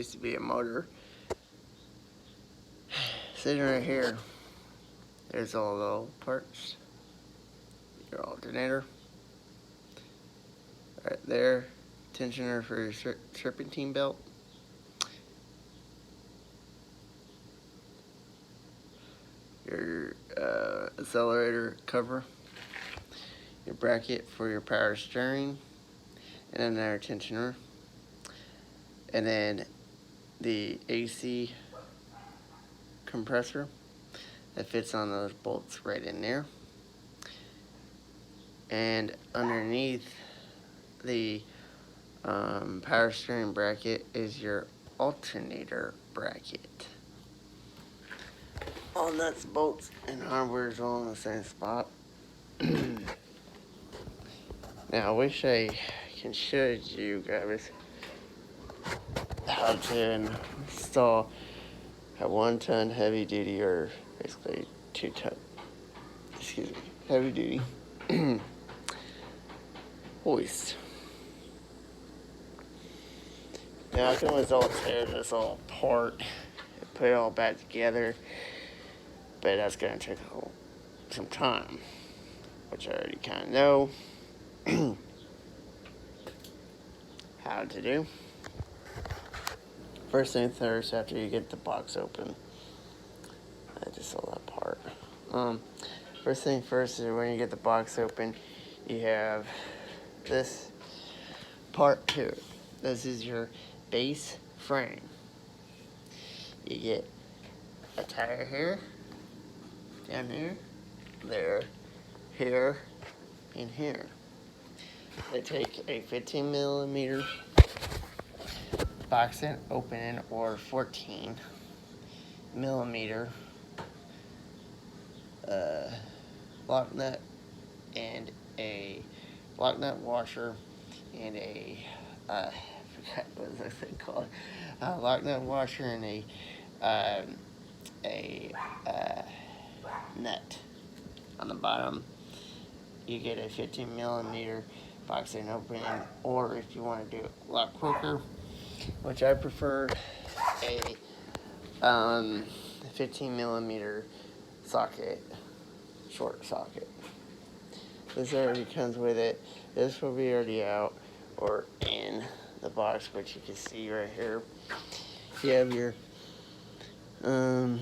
used to be a motor. Sitting right here, there's all the parts. Your alternator. Right there, tensioner for your serpentine belt. Your accelerator cover. Your bracket for your power steering. And another tensioner. And then the AC compressor that fits on those bolts right in there. And underneath the power steering bracket is your alternator bracket. All nuts, bolts, and hardware is all in the same spot. Now I wish I can show you guys how to install a 1-ton heavy duty, or basically 2-ton, heavy duty hoist. Now I can always all tear this all apart and put it all back together, but that's going to take some time, which I already kind of know how to do. First thing first, after you get the box open, I just saw that part. First thing first is when you get the box open, you have this part here. This is your base frame. You get a tire here, down there, here, and here. They take a 15 millimeter box end opening or 14 millimeter lock nut and a lock nut washer and a I forgot what was that called, lock nut washer and a nut on the bottom. You get a 15 millimeter box end opening, or if you want to do it a lot quicker, which I prefer, a 15 millimeter socket, short socket. This already comes with it. This will be already out or in the box, which you can see right here. You have your order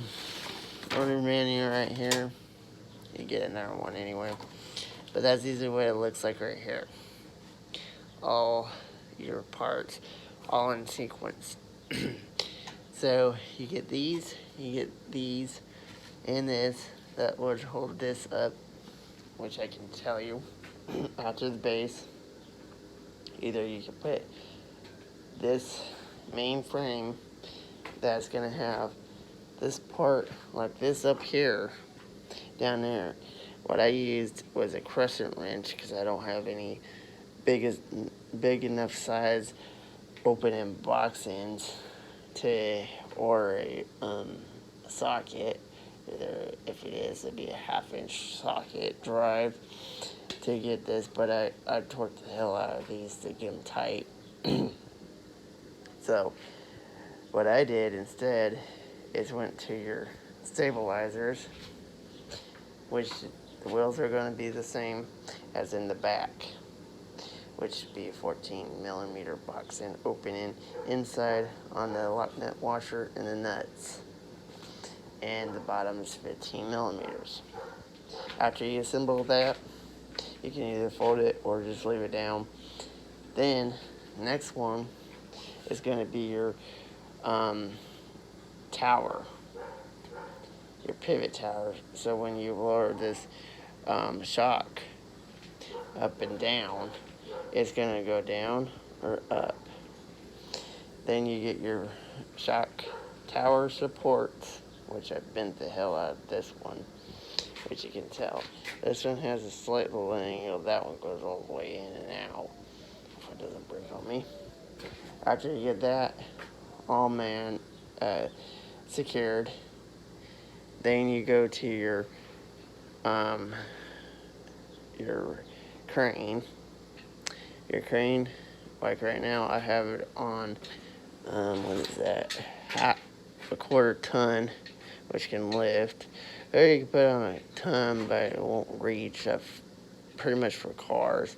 manual right here. You get another one anyway, but that's usually what it looks like right here. All your parts, all in sequence. So you get these, and this that would hold this up, which I can tell you after the base. Either you can put this main frame that's gonna have this part like this up here, down there. What I used was a crescent wrench because I don't have any big enough size opening box ends or a socket. If it is, it'd be a 1/2-inch socket drive to get this, but I torqued the hell out of these to get them tight. So what I did instead is went to your stabilizers, which the wheels are going to be the same as in the back, which would be a 14 millimeter box end opening inside on the lock nut washer and the nuts, and the bottom is 15 millimeters. After you assemble that, you can either fold it or just leave it down. Then next one is going to be your tower, your pivot tower. So when you lower this shock up and down, it's going to go down or up. Then you get your shock tower supports, which I bent the hell out of this one, which you can tell. This one has a slight little angle. That one goes all the way in and out, if it doesn't break on me. After you get that all secured, then you go to your crane. Your crane, like right now, I have it on what is that? A quarter ton, which can lift. Or you can put on a ton, but it won't reach. That's pretty much for cars.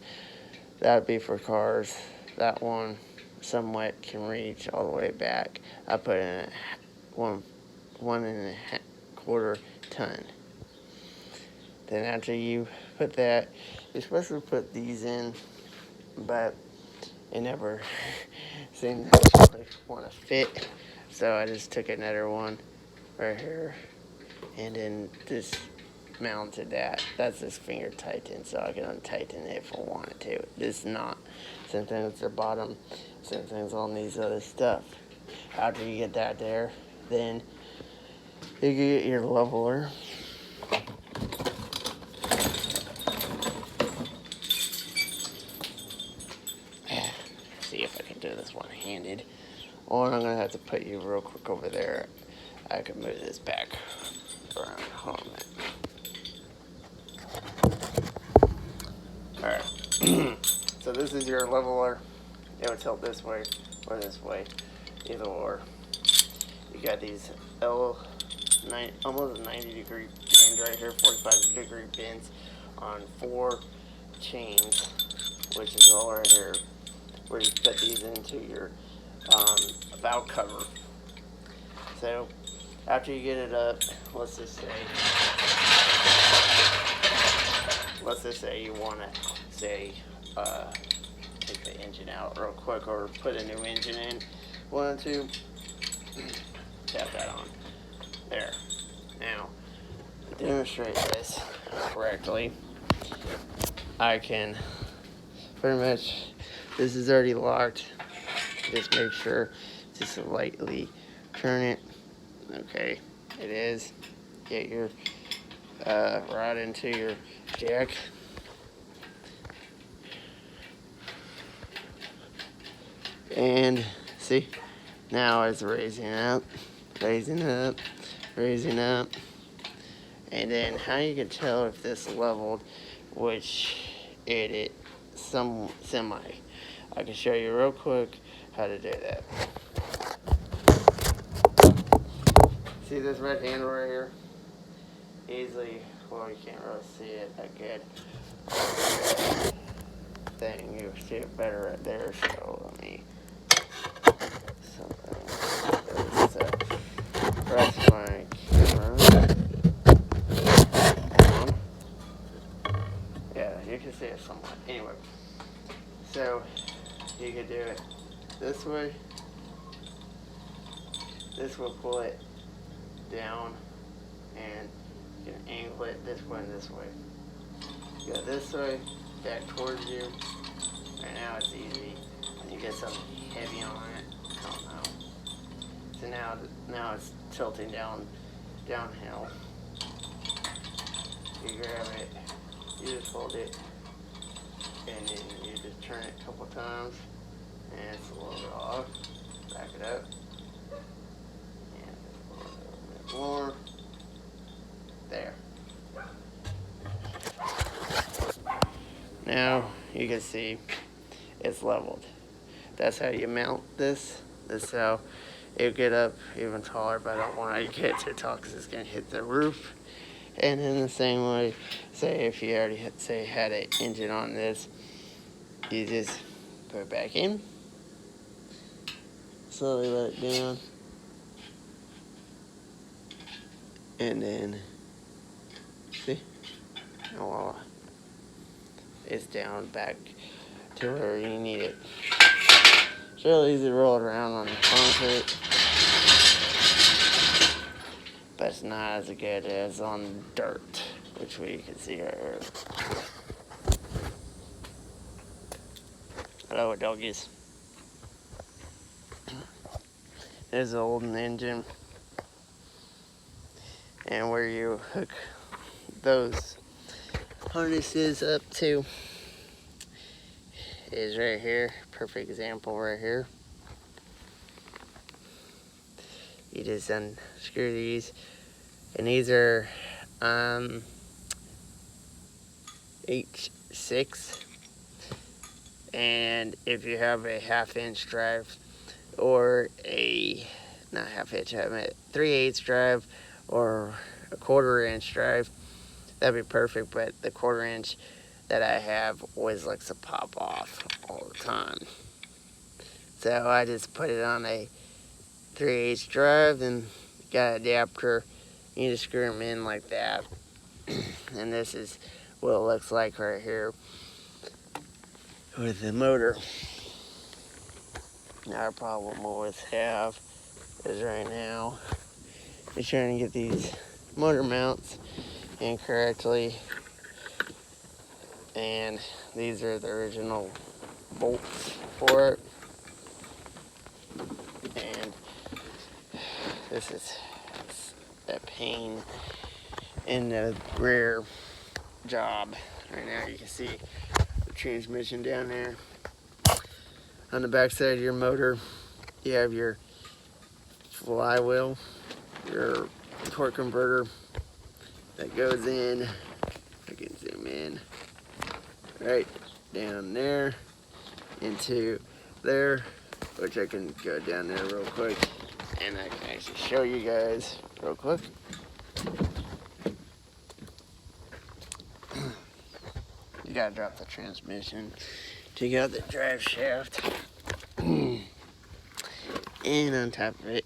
That would be for cars. That one somewhat can reach all the way back. I put in a one and a quarter ton. Then after you put that, you're supposed to put these in, but it never seemed to want to fit. So I just took another one right here and then just mounted that. That's this finger tighten, so I can untighten it if I wanted to. It's not. Same thing with the bottom. Same things on these other stuff. After you get that there, then you can get your leveler. See if I can do this one-handed. Or I'm going to have to put you real quick over there. I can move this back around. Hold on a minute. Alright. So this is your leveler. It would tilt this way or this way. Either or. You got these almost 90-degree bends right here, 45-degree bends on 4 chains, which is all right here, where you put these into your valve cover. So after you get it up, let's just say you want to take the engine out real quick or put a new engine in. 1 and 2, tap that on. There. Now, to demonstrate this correctly, I can pretty much, this is already locked. Just make sure to slightly turn it. Okay, it is. Get your rod into your jack. And see, now it's raising up, raising up, raising up. And then how you can tell if this leveled, which it semi. I can show you real quick how to do that. See this red handle right here? Easily, well, you can't really see it that good. Thing, you see it better right there, so let me press my camera on. Yeah, you can see it somewhat. Anyway, so you can do it this way. This will pull it down, and you can angle it this way and this way. Go this way, back towards you. Right now it's easy. When you get something heavy on it, I don't know. So now it's tilting downhill. You grab it, you just hold it, and then you just turn it a couple times, and it's a little bit off. Back it up, and a little bit more. There. Now you can see it's leveled. That's how you mount this. This is how it'll get up even taller, but I don't want to get too tall because it's going to hit the roof. And in the same way, say if you already had an engine on this, you just put it back in, slowly let it down, and then see, oh voila, it's down back to where you need it. It's really easy to roll it around on the concrete, but it's not as good as on dirt, which we can see right here. Hello, doggies. There's an old engine, and where you hook those harnesses up to is right here. Perfect example right here. You just unscrew these, and these are H6, and if you have a 1/2 inch drive, or a, not half hitch, I meant 3/8 drive or a 1/4 inch drive, that'd be perfect. But the 1/4 inch that I have always likes to pop off all the time. So I just put it on a 3/8 drive and got an adapter. You just screw them in like that. And this is what it looks like right here with the motor. Our problem we always have is right now is trying to get these motor mounts in correctly, and these are the original bolts for it, and this is a pain in the rear job. Right now you can see the transmission down there. On the back side of your motor you have your flywheel, your torque converter that goes in. I can zoom in right down there into there, which I can go down there real quick and I can actually show you guys real quick. You gotta drop the transmission, take out the drive shaft, and on top of it,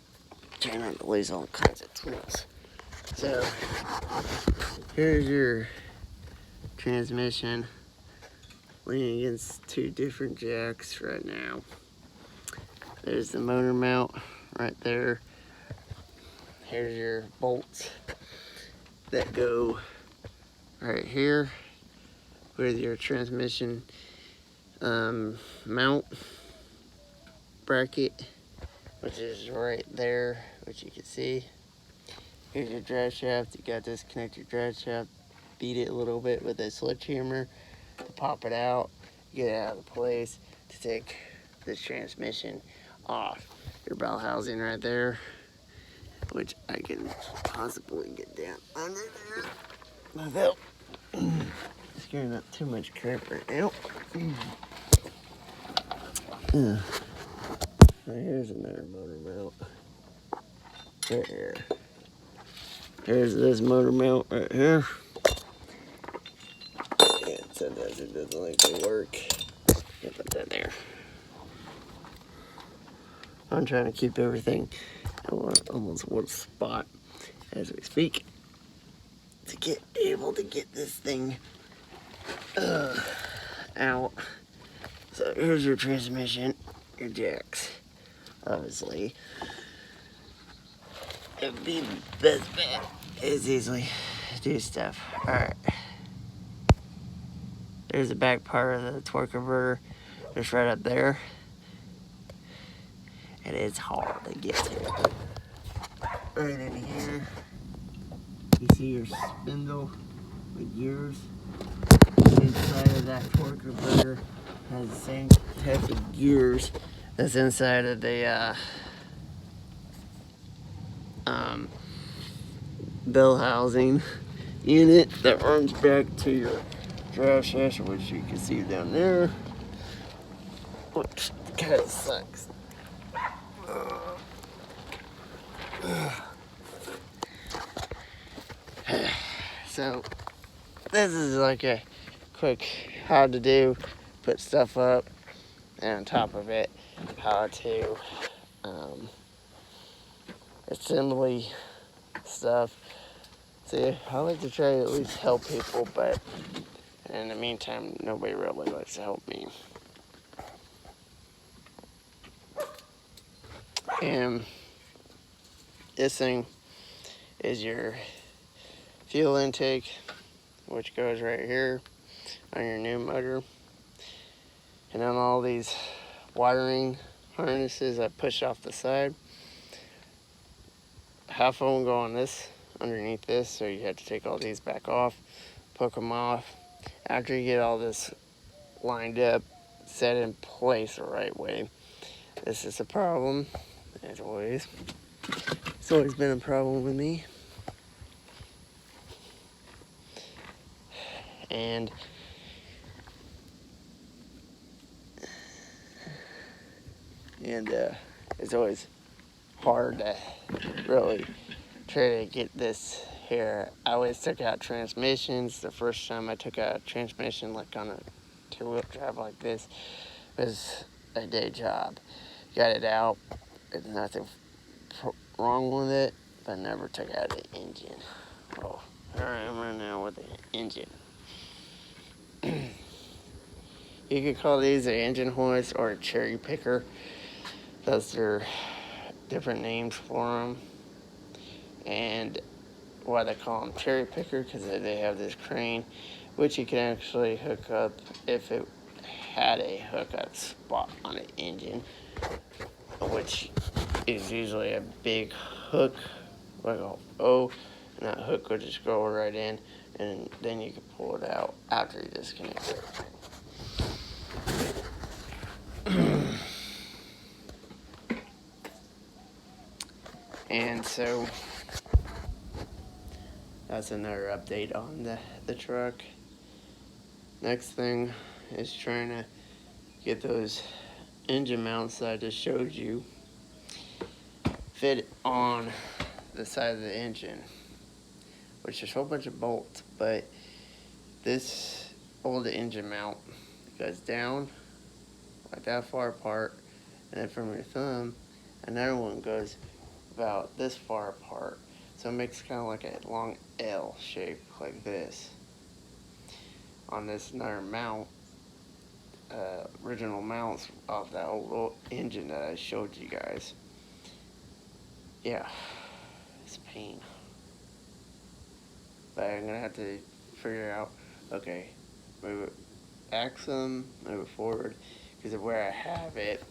turn on to lose all kinds of tools. So here's your transmission leaning against two different jacks right now. There's the motor mount right there. Here's your bolts that go right here with your transmission mount bracket, which is right there, which you can see. Here's your drive shaft. You got to disconnect your drive shaft, beat it a little bit with a sledgehammer to pop it out, get it out of place to take this transmission off. Your bell housing right there, which I can possibly get down under there. My belt. Scaring up too much crap right now. Now here's another motor mount. Right here. Here's this motor mount right here. And sometimes it doesn't like to work. I'll put that there. I'm trying to keep everything in almost one spot as we speak to get able to get this thing out. So here's your transmission, your jacks. Obviously, it'd be the best bet is easily do stuff. Alright. There's the back part of the torque converter, just right up there. And it's hard to get to. Right in here, you see your spindle with gears. Inside of that torque converter has the same type of gears that's inside of the bell housing unit that runs back to your drive shaft, which you can see down there, which kind of sucks. So this is like a quick how to do, put stuff up, and on top of it, how to assembly stuff. See, I like to try to at least help people, but in the meantime, nobody really likes to help me. And this thing is your fuel intake, which goes right here on your new motor. And on all these wiring harnesses I push off the side, half of them go on this, underneath this, so you have to take all these back off, poke them off. After you get all this lined up, set in place the right way. This is a problem, as always. It's always been a problem with me. And it's always hard to really try to get this here. I always took out transmissions. The first time I took out a transmission, like on a two-wheel drive like this, was a day job. Got it out. There's nothing wrong with it, but never took out the engine. Oh, here I am right now with the engine. You could call these an engine hoist or a cherry picker. Those are different names for them. And why they call them cherry picker, because they have this crane, which you can actually hook up if it had a hookup spot on the engine, which is usually a big hook, like a O, and that hook would just go right in, and then you can pull it out after you disconnect it. And so that's another update on the truck. Next thing is trying to get those engine mounts that I just showed you fit on the side of the engine, which is a whole bunch of bolts, but this old engine mount goes down like that far apart, and then from your thumb another one goes about this far apart, so it makes kind of like a long L shape like this. On this another mount, original mounts of that old engine that I showed you guys. Yeah, it's a pain, but I'm gonna have to figure out, okay, move it, axle, move it forward, because where I have it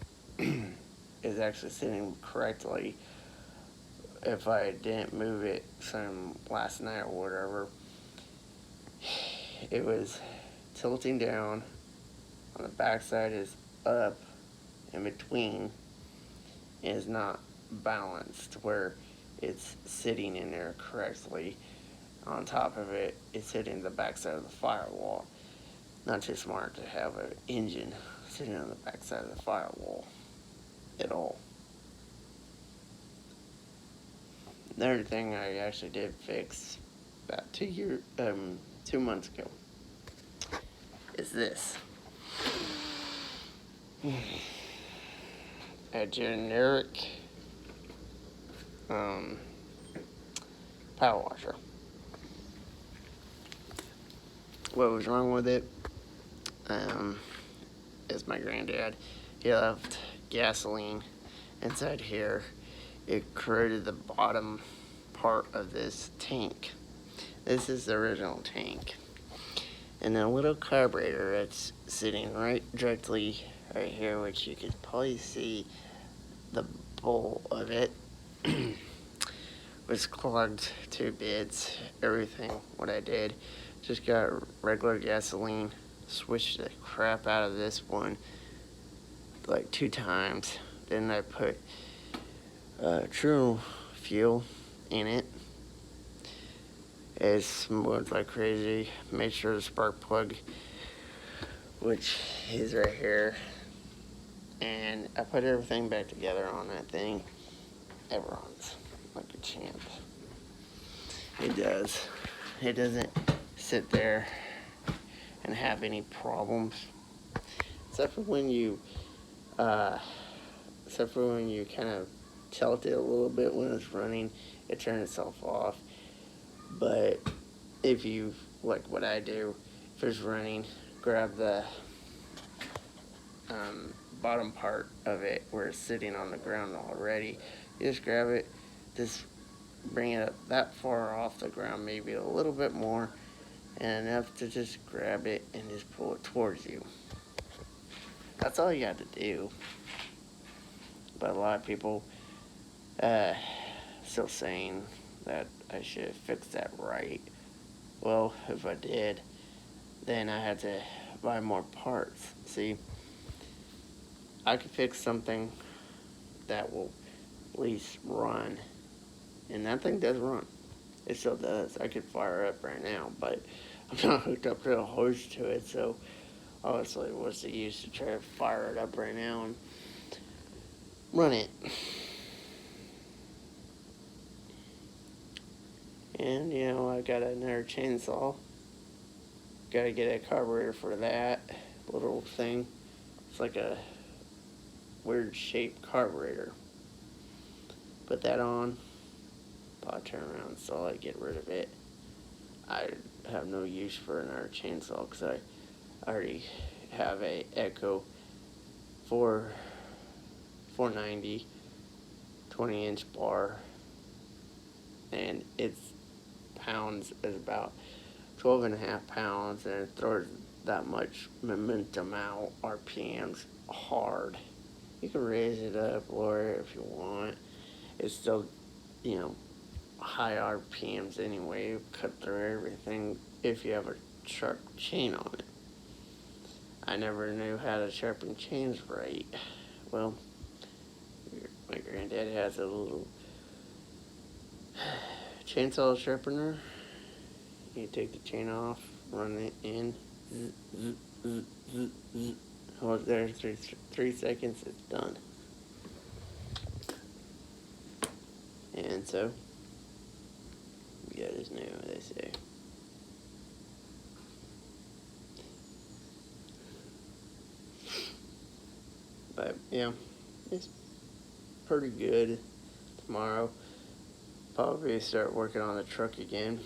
is actually sitting correctly. If I didn't move it some last night or whatever, it was tilting down, on the backside is up, in between is not balanced where it's sitting in there correctly. On top of it, it's hitting the backside of the firewall. Not too smart to have an engine sitting on the backside of the firewall at all. Another thing I actually did fix about 2 months ago is this. A generic power washer. What was wrong with it is my granddad, he left gasoline inside here. It corroded the bottom part of this tank. This is the original tank. And a little carburetor that's sitting right directly right here, which you could probably see the bowl of it, was clogged to bits. Everything, what I did, just got regular gasoline, switched the crap out of this one like 2 times. Then I put true fuel in it. It smoked like crazy. Made sure the spark plug, which is right here, and I put everything back together on that thing. It runs like a champ. It does. It doesn't sit there and have any problems, except for when you kind of tilt it a little bit when it's running, it turns itself off. But if you, like what I do, if it's running, grab the bottom part of it where it's sitting on the ground already. You just grab it, just bring it up that far off the ground, maybe a little bit more, and enough to just grab it and just pull it towards you. That's all you got to do. But a lot of people still saying that I should fix that right. Well, if I did, then I had to buy more parts. See, I could fix something that will at least run, and that thing does run. It still does. I could fire it up right now, but I'm not hooked up to a hoist to it, so obviously what's the use to try to fire it up right now? And run it. And you know, I got another chainsaw. Gotta get a carburetor for that little thing. It's like a weird shaped carburetor. Put that on. I'll turn around so I get rid of it. I have no use for another chainsaw because I already have a Echo 490 20-inch bar, and its pounds is about 12.5 pounds, and it throws that much momentum out, RPMs, hard. You can raise it up, lower it if you want. It's still, you know, high RPMs anyway, cut through everything if you have a sharp chain on it. I never knew how to sharpen chains right. Well, my granddad has a little chainsaw sharpener. You take the chain off, run it in, hold it there 3 seconds, it's done. And so, you guys know what they say. But yeah, it's pretty good. Tomorrow, probably start working on the truck again.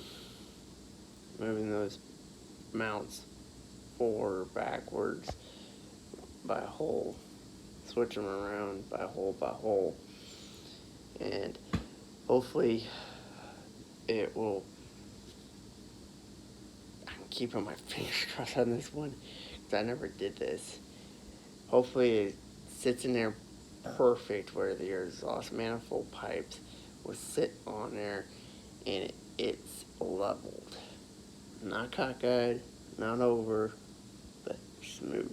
Moving those mounts forward or backwards by hole. Switch them around by hole. And hopefully it will. I'm keeping my fingers crossed on this one because I never did this. Hopefully it sits in there perfect where the exhaust manifold pipes will sit on there and it's leveled. Not cockeyed, not over, but smooth.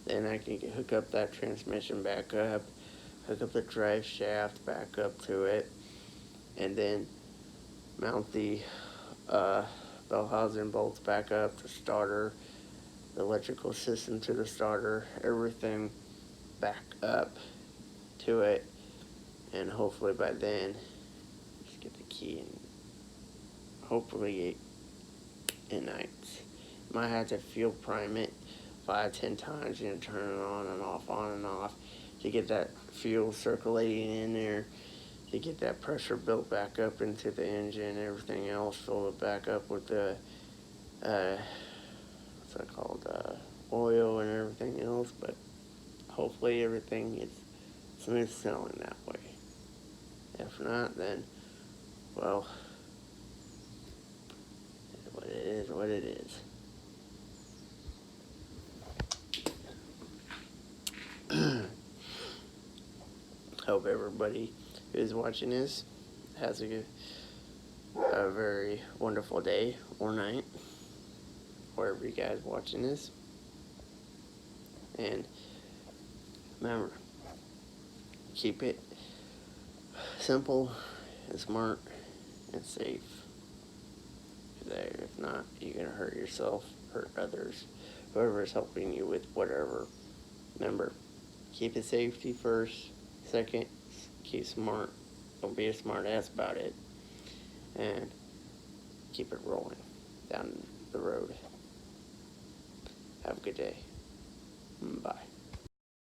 Then I can hook up that transmission back up, hook up the drive shaft back up to it, and then mount the bell housing bolts back up, the starter, the electrical system to the starter, everything back up to it, and hopefully by then, just get the key and hopefully it ignites. Might have to fuel prime it 5-10 times, you know, turn it on and off to get that fuel circulating in there, to get that pressure built back up into the engine, everything else, fill it back up with the what's that called, oil and everything else. But hopefully everything is smooth sailing that way. If not, then, well, what it is, what it is. Hope everybody who's watching this has a very wonderful day or night, wherever you guys watching this. And remember, keep it simple and smart and safe. If not, you're going to hurt yourself, hurt others, whoever is helping you with whatever. Remember, keep the safety first. Second, keep smart. Don't be a smart ass about it. And keep it rolling down the road. Have a good day. Bye.